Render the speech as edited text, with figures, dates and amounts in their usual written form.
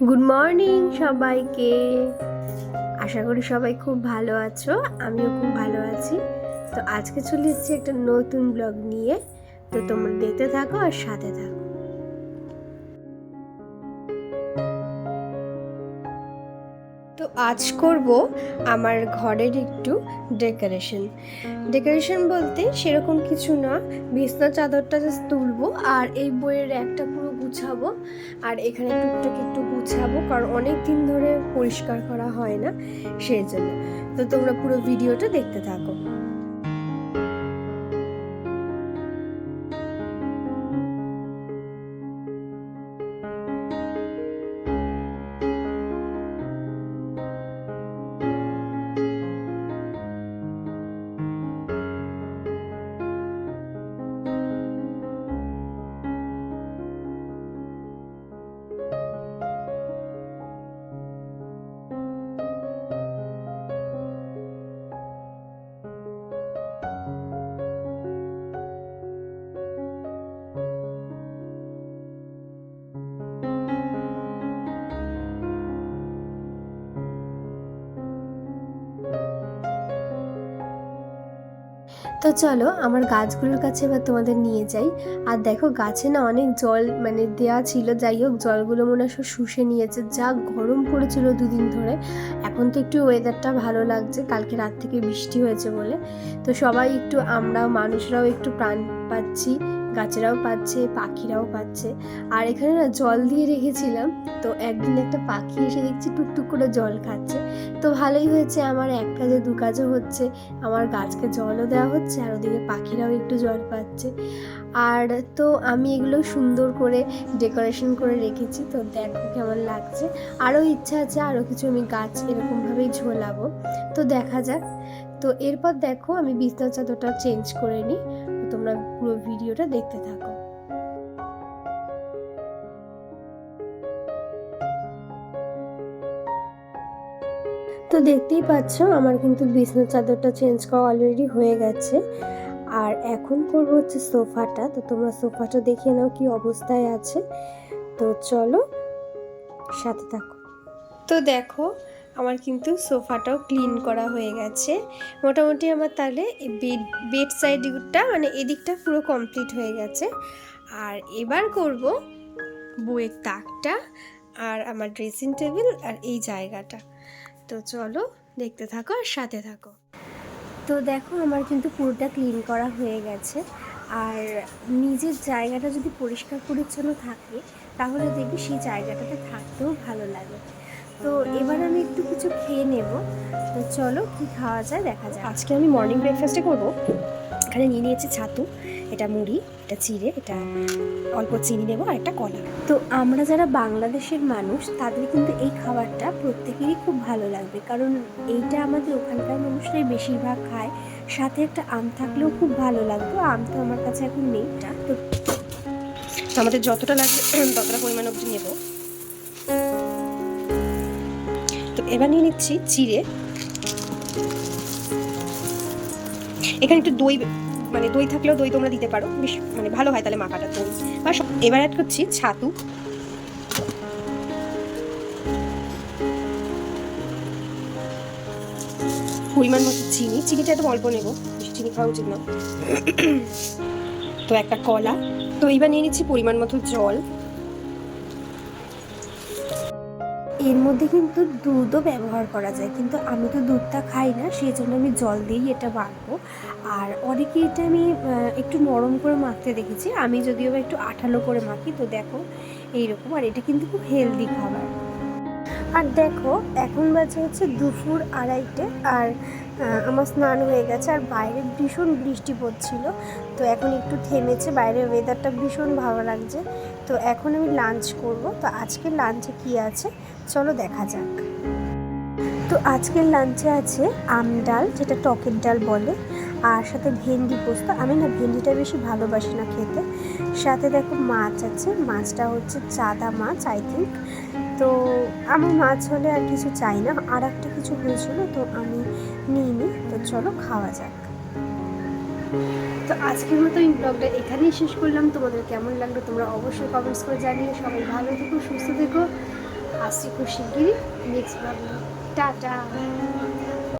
Good morning সবাইকে। আশা করি সবাই খুব ভালো আছো, আমিও খুব ভালো আছি। তো আজকে চলে এসেছি একটা নতুন ব্লগ নিয়ে। তো তোমরা দেখতে থাকো আর সাথে থাকো। তো আজ করব আমার ঘরের একটু ডেকোরেশন বলতে সেরকম কিছু না, বিছনা চাদরটা জাস্ট তুলবো আর এই বইয়ের একটা পুরো গুছাবো আর এখানে টুকটাক একটু গুছাবো, কারণ অনেক দিন ধরে পরিষ্কার করা হয় না, সেই জন্য। তো তোমরা পুরো ভিডিওটা দেখতে থাকো। তো চলো আমার গাছগুলোর কাছে এবার তোমাদের নিয়ে যাই। আর দেখো গাছে না অনেক জল দেয়া ছিল, যাই হোক জলগুলো মনে হয় সব শুষে নিয়েছে, যা গরম পড়েছিল দুদিন ধরে। এখন তো একটু ওয়েদারটা ভালো লাগছে, কালকে রাত থেকে বৃষ্টি হয়েছে বলে। তো সবাই একটু, আমরাও মানুষরাও একটু প্রাণ পাচ্ছি, গাছেরাও পাচ্ছে, পাখিরাও পাচ্ছে। আর এখানে না জল দিয়ে রেখেছিলাম, তো একদিন একটা পাখি এসে দেখছি টুকটুক করে জল খাচ্ছে। তো ভালোই হয়েছে, আমার এক কাজে দু কাজও হচ্ছে, আমার গাছকে জলও দেওয়া হচ্ছে আর ওদিকে পাখিরাও একটু জল পাচ্ছে। আর তো আমি এগুলো সুন্দর করে ডেকোরেশন করে রেখেছি, তো দেখো কেমন লাগছে। আরও ইচ্ছা আছে আরও কিছু আমি গাছ এরকমভাবেই ঝোলাবো, তো দেখা যাক। তো এরপর দেখো আমি বিছানা চাদরটা চেঞ্জ করে নিই, তোমরা পুরো ভিডিওটা দেখতে থাকো। তো দেখতেই পাচ্ছ আমার কিন্তু বিছানা চাদরটা চেঞ্জ করা অলরেডি হয়ে গেছে। আর এখন করবো হচ্ছে সোফাটা, তো তোমরা সোফাটা দেখে নাও কি অবস্থায় আছে। তো চলো সাথে থাকো। তো দেখো আমার কিন্তু সোফাটাও ক্লিন করা হয়ে গেছে মোটামুটি। আমার তাহলে বেড সাইডটা এদিকটা পুরো কমপ্লিট হয়ে গেছে। আর এবার করব বইয়ের তাকটা আর আমার ড্রেসিং টেবিল আর এই জায়গাটা। তো চলো দেখতে থাকো আর সাথে থাকো। তো দেখো আমার কিন্তু পুরোটা ক্লিন করা হয়ে গেছে। আর নিজের জায়গাটা যদি পরিষ্কার পরিচ্ছন্ন থাকে তাহলে দেখবি সেই জায়গাটাতে থাকতেও ভালো লাগে। তো এবার আমি একটু কিছু খেয়ে নেব, তো চলো কি খাওয়া যায় দেখা যায়। আজকে আমি মর্নিং ব্রেকফাস্টে করব, এখানে নিয়ে নিয়েছি ছাতু, এটা মুড়ি, এটা চিড়ে, এটা অল্প চিনি নেব আর একটা কলা। তো আমরা যারা বাংলাদেশের মানুষ তাদের কিন্তু এই খাবারটা প্রত্যেকেরই খুব ভালো লাগবে, কারণ এইটা আমাদের ওখানকার মানুষরাই বেশিরভাগ খায়। সাথে একটা আম থাকলেও খুব ভালো লাগতো, আম তো আমার কাছে এখন নেই। তো আমাদের যতটা লাগবে ততটা পরিমাণ অবধি নেব। তো এবার নিয়ে নিচ্ছি চিড়ে, এখানে একটু দই, দই থাকলেও দই তোমরা দিতে পারো, বেশ ভালো হয় তাহলে মাখাটা দই। এবার অ্যাড করছি ছাতু, পরিমাণ মতো চিনি, চিনিটা একদম অল্প নেবো, বেশি চিনি খাওয়া উচিত না। তো একটা কলা। তো এবার নিয়ে নিচ্ছি পরিমাণ মতো জল। এর মধ্যে কিন্তু দুধও ব্যবহার করা যায়, কিন্তু আমি তো দুধটা খাই না, সেই জন্য আমি জল দিয়েই এটা বানাবো। আর অনেকে এটা আমি একটু নরম করে মাখতে দেখেছি, আমি যদিও একটু আঠালো করে মাখি। তো দেখো এইরকম, আর এটা কিন্তু খুব হেলদি খাবার। আর দেখো এখন বাজে হচ্ছে দুপুর 2:30, আর আমার স্নান হয়ে গেছে আর বাইরে ভীষণ বৃষ্টি পড়ছিল। তো এখন একটু থেমেছে, বাইরের ওয়েদারটা ভীষণ ভালো লাগছে। তো এখন আমি লাঞ্চ করব। তো আজকের লাঞ্চে কি আছে চলো দেখা যাক। তো আজকের লাঞ্চে আছে আম ডাল, যেটা টকের ডাল বলে, আর সাথে ভেন্ডি পোস্ত। আমি না ভেন্ডিটা বেশি ভালোবাসি না খেতে। সাথে দেখো মাছ আছে, মাছটা হচ্ছে চাদা মাছ আই থিঙ্ক। তো আমার মাছ হলে আর কিছু চাই না, আর একটা কিছু হয়েছিল তো আমি নিইনি। তো চলো খাওয়া যাক। তো আজকের মতো এই ব্লগটা এখানেই শেষ করলাম। তোমাদের কেমন লাগলো তোমরা অবশ্যই কমেন্টস করে জানিয়ে। সবাই ভালো থেকো, সুস্থ থেকো, আসছি খুব শিগগিরই নেক্সট ব্লগে। টাটা।